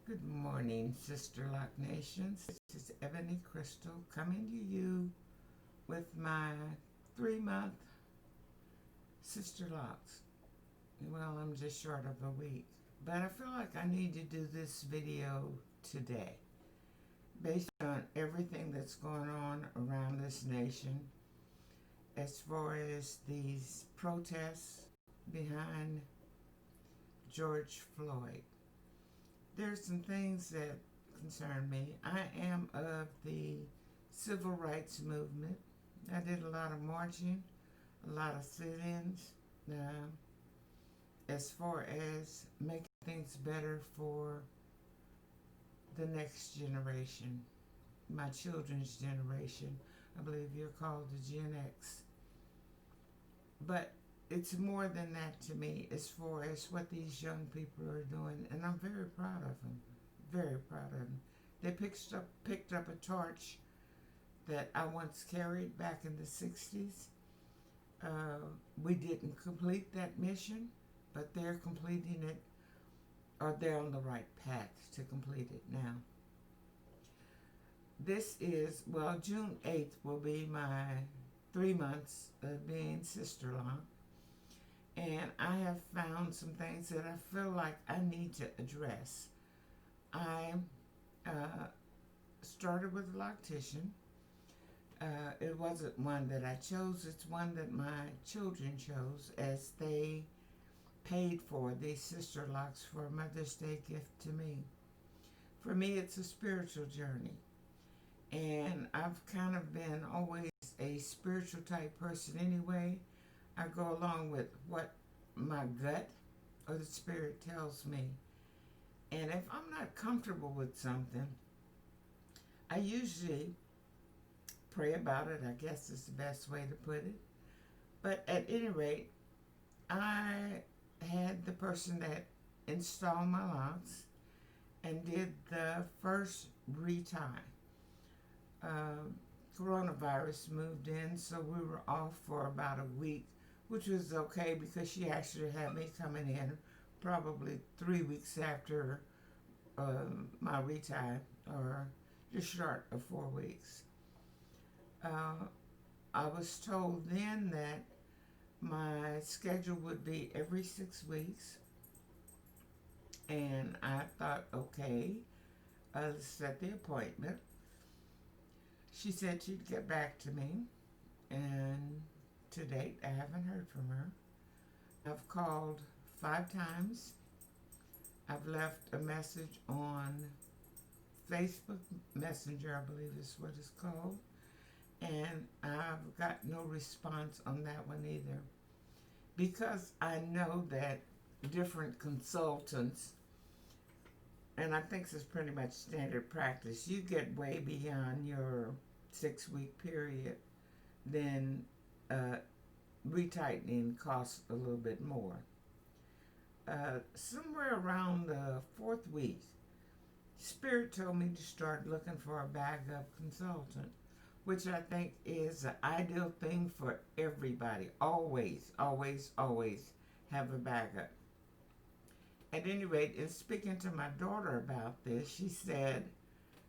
Good morning, Sister Lock Nations. This is Ebony Crystal coming to you with my 3-month Sister Locks. Well, I'm just short of a week, but I feel like I need to do this video today based on everything that's going on around this nation as far as these protests behind George Floyd. There's some things that concern me. I am of the civil rights movement. I did a lot of marching, a lot of sit-ins, as far as making things better for the next generation, my children's generation. I believe you're called the Gen X. But it's more than that to me as far as what these young people are doing, and I'm very proud of them. Very proud of them. They picked up a torch that I once carried back in the 60s. We didn't complete that mission, but they're completing it, or they're on the right path to complete it now. This is, June 8th will be my 3 months of being sister-in-law. And I have found some things that I feel like I need to address. I started with a loctician. It wasn't one that I chose. It's one that my children chose as they paid for these sister locks for a Mother's Day gift to me. For me, it's a spiritual journey. And I've kind of been always a spiritual type person anyway. I go along with what my gut or the spirit tells me. And if I'm not comfortable with something, I usually pray about it, I guess is the best way to put it. But at any rate, I had the person that installed my locks and did the first retie. Coronavirus moved in, so we were off for about a week, which was okay because she actually had me coming in probably 3 weeks after my retie, or just short of 4 weeks. I was told then that my schedule would be every 6 weeks, and I thought, okay, let's set the appointment. She said she'd get back to me, and to date, I haven't heard from her. I've called 5 times. I've left a message on Facebook Messenger, I believe is what it's called, and I've got no response on that one either. Because I know that different consultants, and I think this is pretty much standard practice, you get way beyond your 6-week period, then retightening costs a little bit more. Somewhere around the 4th week, Spirit told me to start looking for a backup consultant, which I think is the ideal thing for everybody. Always, always, always have a backup. At any rate, in speaking to my daughter about this, she said,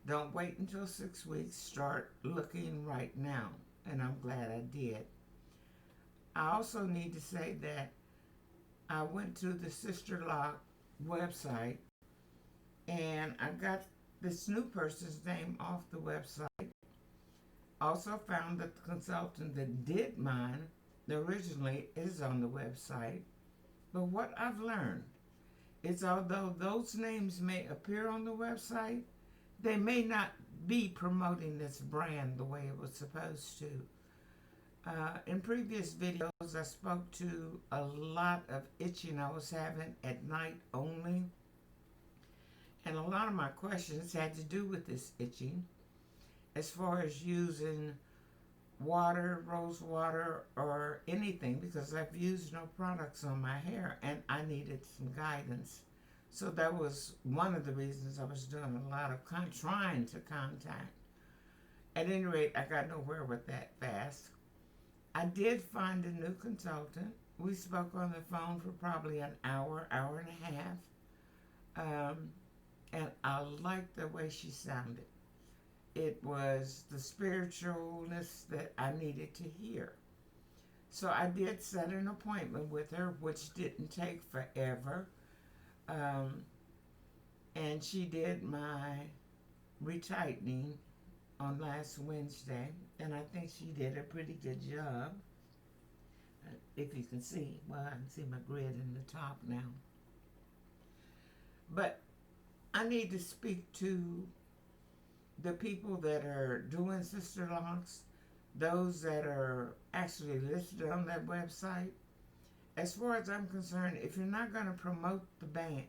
don't wait until 6 weeks, start looking right now. And I'm glad I did. I also need to say that I went to the Sister Lock website and I got this new person's name off the website. Also found that the consultant that did mine originally is on the website. But what I've learned is although those names may appear on the website, they may not be promoting this brand the way it was supposed to. In previous videos, I spoke to a lot of itching I was having at night only. And a lot of my questions had to do with this itching, as far as using water, rose water, or anything, because I've used no products on my hair and I needed some guidance. So that was one of the reasons I was doing a lot of trying to contact. At any rate, I got nowhere with that fast. I did find a new consultant. We spoke on the phone for probably an hour, hour and a half. and I liked the way she sounded. It was the spiritualness that I needed to hear. So I did set an appointment with her, which didn't take forever. Um, and she did my retightening on last Wednesday, and I think she did a pretty good job. If you can see, well, I can see my grid in the top now. But I need to speak to the people that are doing sister locks, those that are actually listed on that website. As far as I'm concerned, if you're not going to promote the brand,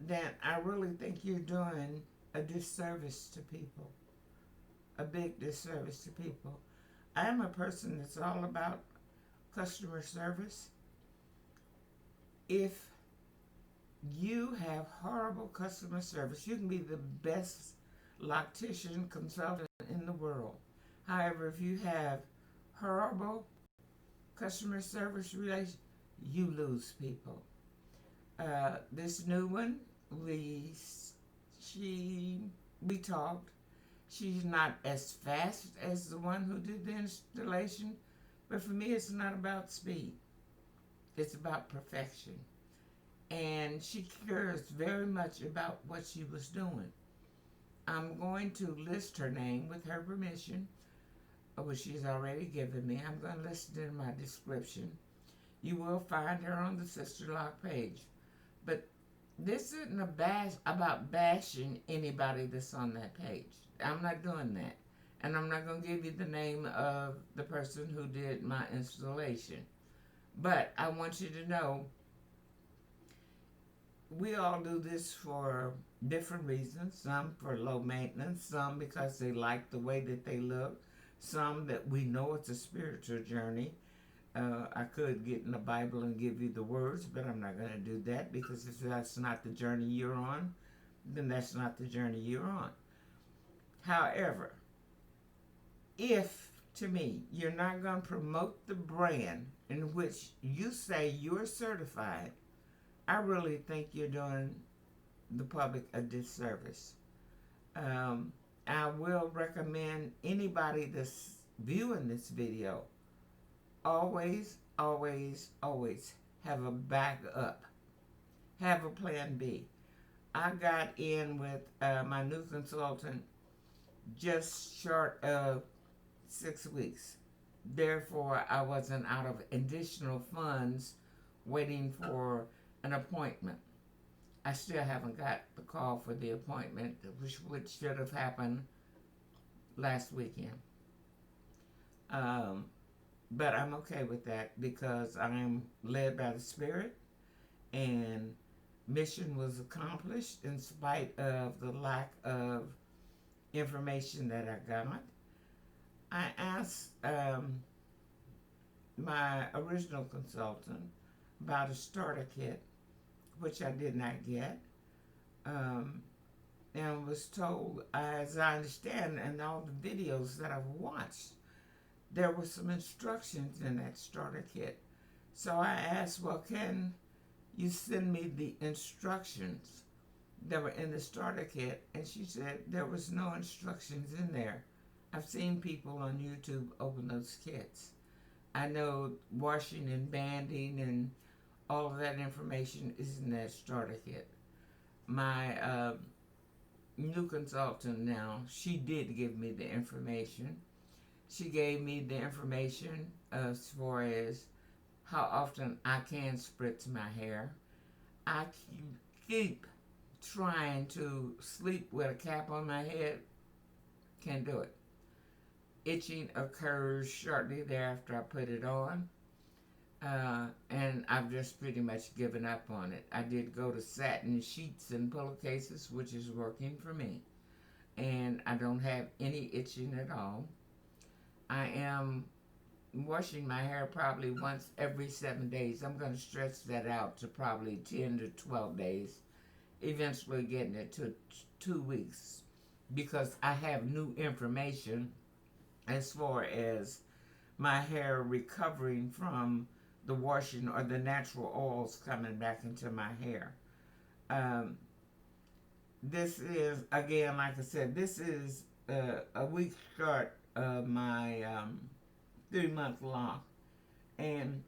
then I really think you're doing a disservice to people, a big disservice to people. I am a person that's all about customer service. If you have horrible customer service, you can be the best loctician consultant in the world. However, if you have horrible customer service relation, you lose people. This new one, we talked. She's not as fast as the one who did the installation, but for me, it's not about speed. It's about perfection. And she cares very much about what she was doing. I'm going to list her name with her permission, which she's already given me. I'm going to list it in my description. You will find her on the Sister Lock page. But this isn't about bashing anybody that's on that page. I'm not doing that. And I'm not going to give you the name of the person who did my installation. But I want you to know, we all do this for different reasons. Some for low maintenance, some because they like the way that they look, some that we know it's a spiritual journey. I could get in the Bible and give you the words, but I'm not going to do that, because if that's not the journey you're on, then that's not the journey you're on. However, if, to me, you're not going to promote the brand in which you say you're certified, I really think you're doing the public a disservice. I will recommend anybody that's viewing this video, always, always, always have a backup. Have a plan B. I got in with my new consultant just short of 6 weeks. Therefore, I wasn't out of additional funds waiting for an appointment. I still haven't got the call for the appointment, which should have happened last weekend. But I'm okay with that, because I am led by the Spirit, and mission was accomplished in spite of the lack of information that I got. I asked my original consultant about a starter kit, which I did not get, and was told, as I understand, in all the videos that I've watched, there were some instructions in that starter kit. So I asked, well, can you send me the instructions that were in the starter kit? And she said there was no instructions in there. I've seen people on YouTube open those kits. I know washing and banding and all of that information is in that starter kit. My new consultant now, she did give me the information. She gave me the information as far as how often I can spritz my hair. I keep trying to sleep with a cap on my head. Can't do it. Itching occurs shortly thereafter I put it on. And I've just pretty much given up on it. I did go to satin sheets and pillowcases, which is working for me. And I don't have any itching at all. I am washing my hair probably once every 7 days. I'm going to stretch that out to probably 10 to 12 days, eventually getting it to 2 weeks, because I have new information as far as my hair recovering from the washing or the natural oils coming back into my hair. Um, this is, again, like I said, this is a week short of my 3-month lock. And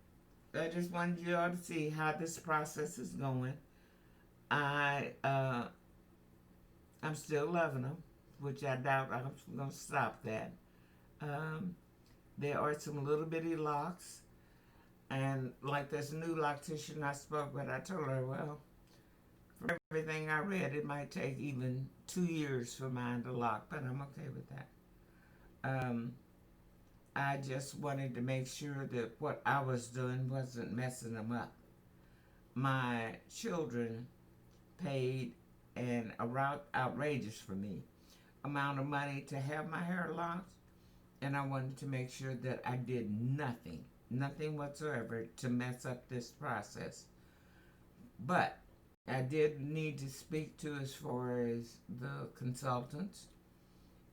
I just wanted you all to see how this process is going. I I'm still loving them, which I doubt I'm gonna stop that. Um, there are some little bitty locks, and like this new loctician I spoke with, I told her, well, from everything I read, it might take even 2 years for mine to lock, but I'm okay with that. Um, I just wanted to make sure that what I was doing wasn't messing them up. My children paid an outrageous for me amount of money to have my hair locked, and I wanted to make sure that I did nothing whatsoever to mess up this process. But I did need to speak to as far as the consultants,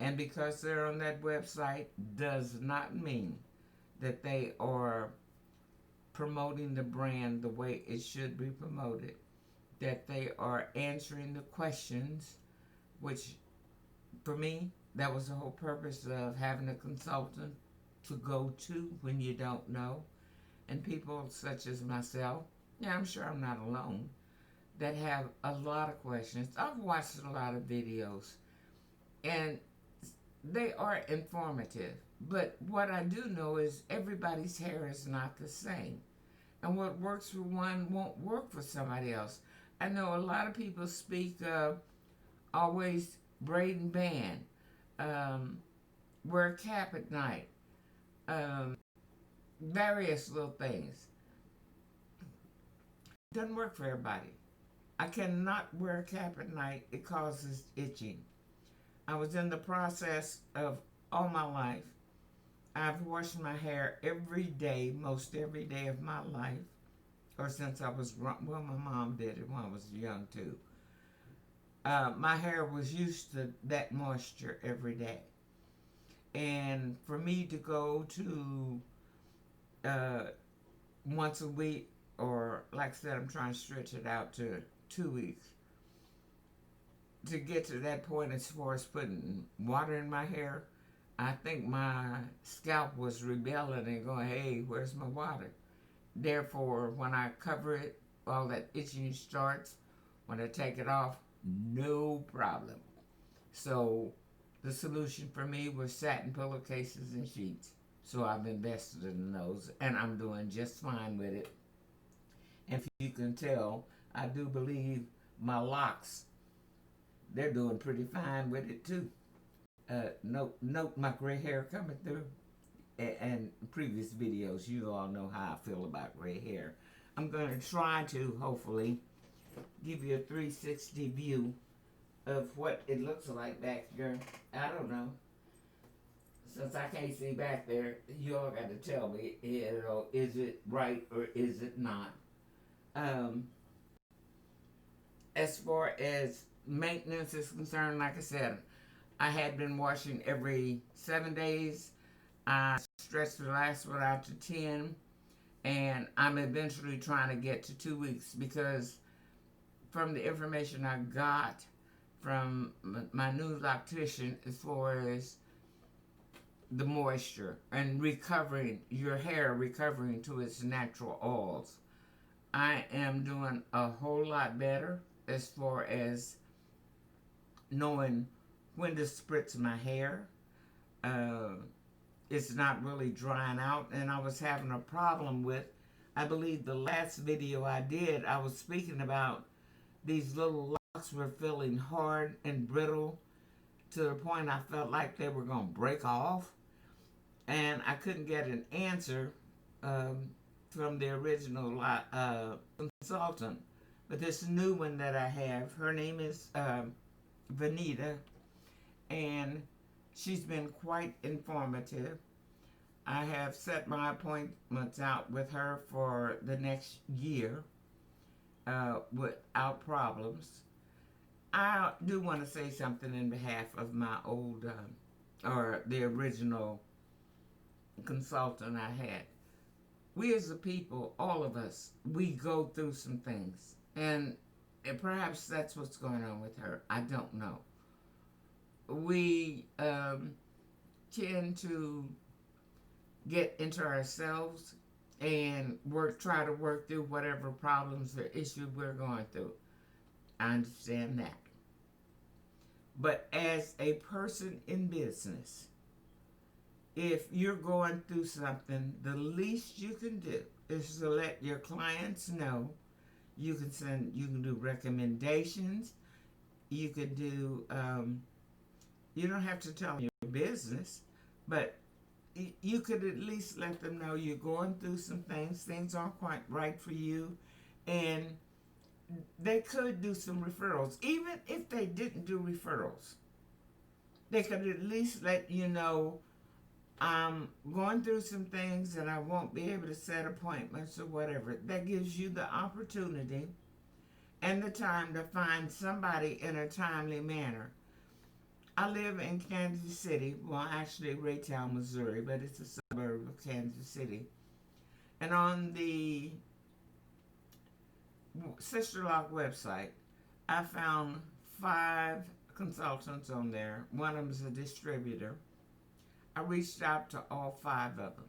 and because they're on that website does not mean that they are promoting the brand the way it should be promoted, that they are answering the questions, which for me, that was the whole purpose of having a consultant to go to when you don't know. And people such as myself, yeah, I'm sure I'm not alone, that have a lot of questions. I've watched a lot of videos, and they are informative. But what I do know is everybody's hair is not the same. And what works for one won't work for somebody else. I know a lot of people speak of always braid and band, wear a cap at night, various little things. Doesn't work for everybody. I cannot wear a cap at night. It causes itching. I was in the process of all my life. I've washed my hair every day, most every day of my life, or since I was, well, my mom did it when I was young too. My hair was used to that moisture every day. And for me to go to uh, once a week, or like I said, I'm trying to stretch it out to 2 weeks, to get to that point as far as putting water in my hair, I think my scalp was rebelling and going, hey, where's my water? Therefore, when I cover it, all that itching starts. When I take it off, no problem. So the solution for me was satin pillowcases and sheets. So I've invested in those, and I'm doing just fine with it. And if you can tell, I do believe my locks, they're doing pretty fine with it too. Note my gray hair coming through. And previous videos, you all know how I feel about gray hair. I'm going to try to, hopefully, give you a 360 view of what it looks like back here. I don't know. Since I can't see back there, you all got to tell me, you know, is it right or is it not? As far as maintenance is concerned, like I said, I had been washing every 7 days. I stretched the last one out to 10, and I'm eventually trying to get to 2 weeks, because from the information I got from my new loctician as far as the moisture and recovering your hair, recovering to its natural oils, I am doing a whole lot better as far as knowing when to spritz my hair. It's not really drying out, and I was having a problem with, I believe the last video I did, I was speaking about these little locks were feeling hard and brittle to the point I felt like they were going to break off, and I couldn't get an answer from the original consultant. But this new one that I have, her name is Verneé, and she's been quite informative. I have set my appointments out with her for the next year without problems. I do want to say something in behalf of my old, or the original consultant I had. We as a people, all of us, we go through some things. And And perhaps that's what's going on with her. I don't know. We tend to get into ourselves and try to work through whatever problems or issues we're going through. I understand that. But as a person in business, if you're going through something, the least you can do is to let your clients know. You can do recommendations. You could do, you don't have to tell them your business, but you could at least let them know you're going through some things aren't quite right for you, and they could do some referrals. Even if they didn't do referrals, they could at least let you know, I'm going through some things and I won't be able to set appointments or whatever. That gives you the opportunity and the time to find somebody in a timely manner. I live in Kansas City, well, actually Raytown, Missouri, but it's a suburb of Kansas City. And on the Sister Lock website, I found 5 consultants on there. One of them is a distributor. I reached out to all 5 of them.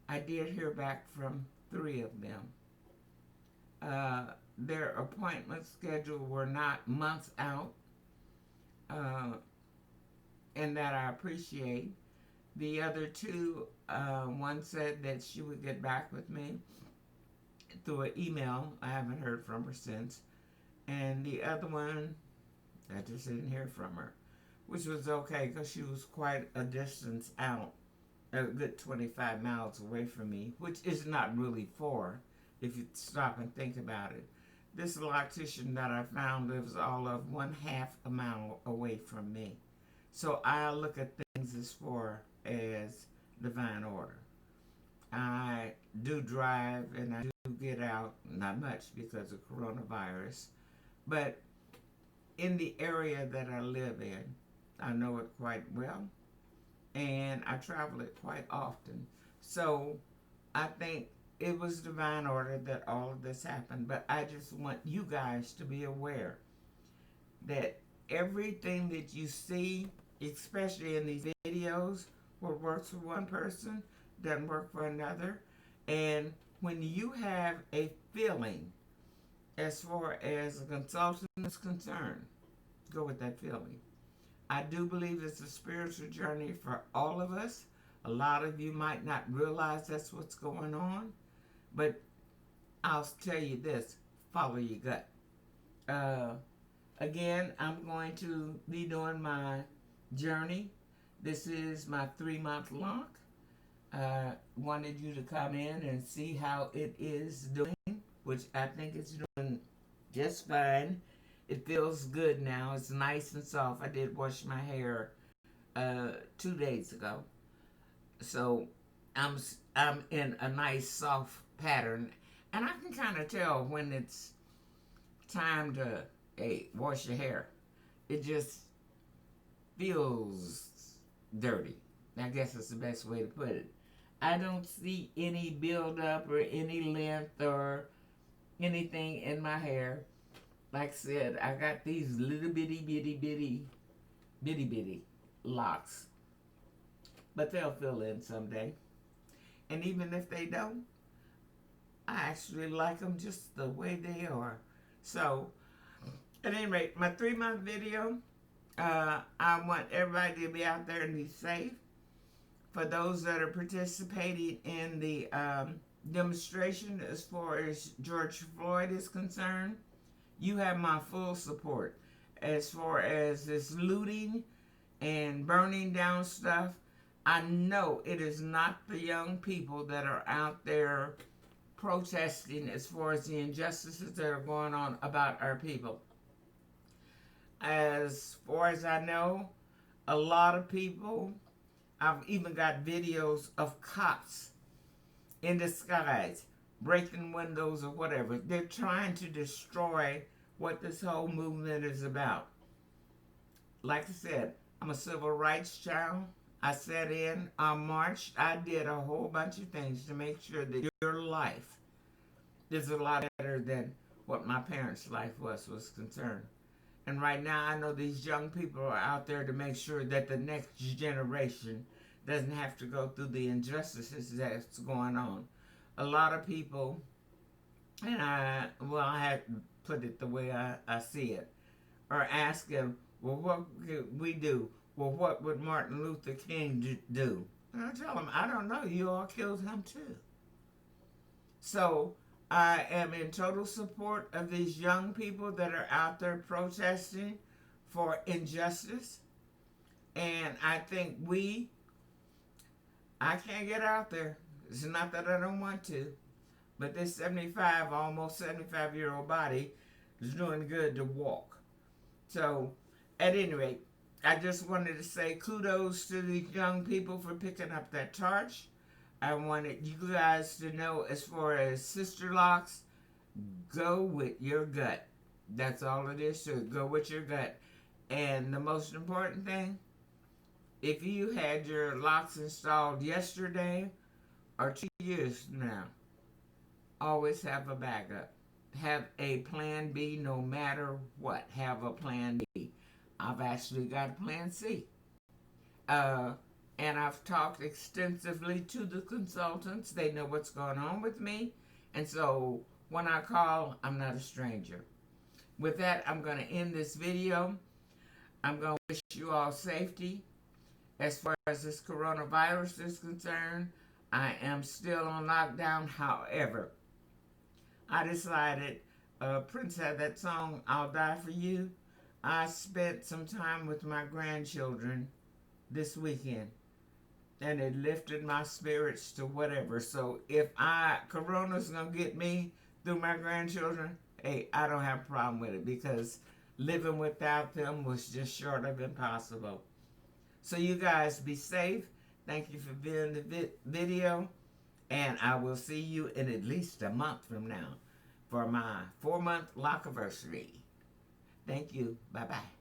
I did hear back from 3 of them. Their appointment schedule were not months out, and that I appreciate. The other 2, one said that she would get back with me through an email. I haven't heard from her since. And the other one, I just didn't hear from her, which was okay because she was quite a distance out, a good 25 miles away from me, which is not really far if you stop and think about it. This loctician that I found lives all of 1/2 a mile away from me. So I look at things as far as divine order. I do drive and I do get out, not much because of coronavirus, but in the area that I live in, I know it quite well, and I travel it quite often. So I think it was divine order that all of this happened, but I just want you guys to be aware that everything that you see, especially in these videos, what works for one person doesn't work for another. And when you have a feeling as far as a consultant is concerned, go with that feeling. I do believe it's a spiritual journey for all of us. A lot of you might not realize that's what's going on, but I'll tell you this, follow your gut. Again, I'm going to be doing my journey. This is my 3-month lock. Wanted you to come in and see how it is doing, which I think it's doing just fine. It feels good now. It's nice and soft. I did wash my hair 2 days ago, so I'm in a nice soft pattern, and I can kind of tell when it's time to wash your hair. It just feels dirty. I guess that's the best way to put it. I don't see any buildup or any length or anything in my hair. Like I said, I got these little bitty locks, but they'll fill in someday. And even if they don't, I actually like them just the way they are. So, at any rate, my 3-month video, I want everybody to be out there and be safe. For those that are participating in the demonstration as far as George Floyd is concerned, you have my full support. As far as this looting and burning down stuff, I know it is not the young people that are out there protesting as far as the injustices that are going on about our people. As far as I know, a lot of people, I've even got videos of cops in disguise breaking windows or whatever. They're trying to destroy what this whole movement is about. Like I said, I'm a civil rights child. I sat in, I marched, I did a whole bunch of things to make sure that your life is a lot better than what my parents' life was concerned. And right now, I know these young people are out there to make sure that the next generation doesn't have to go through the injustices that's going on. A lot of people, and I had to put it the way I see it, are asking, well, what could we do? Well, what would Martin Luther King do? And I tell them, I don't know. You all killed him too. So I am in total support of these young people that are out there protesting for injustice. And I think I can't get out there. It's not that I don't want to, but this 75, almost 75-year-old body is doing good to walk. So, at any rate, I just wanted to say kudos to these young people for picking up that torch. I wanted you guys to know, as far as sister locks, go with your gut. That's all it is to it. Go with your gut. And the most important thing, if you had your locks installed yesterday or 2 years from now, always have a backup. Have a plan B no matter what. Have a plan B. I've actually got a plan C. And I've talked extensively to the consultants. They know what's going on with me. And so when I call, I'm not a stranger. With that, I'm going to end this video. I'm going to wish you all safety. As far as this coronavirus is concerned, I am still on lockdown. However, I decided, Prince had that song, I'll Die For You. I spent some time with my grandchildren this weekend, and it lifted my spirits to whatever. So if Corona's going to get me through my grandchildren, hey, I don't have a problem with it, because living without them was just short of impossible. So you guys be safe. Thank you for viewing the video. And I will see you in at least a month from now for my 4-month lock anniversary. Thank you. Bye-bye.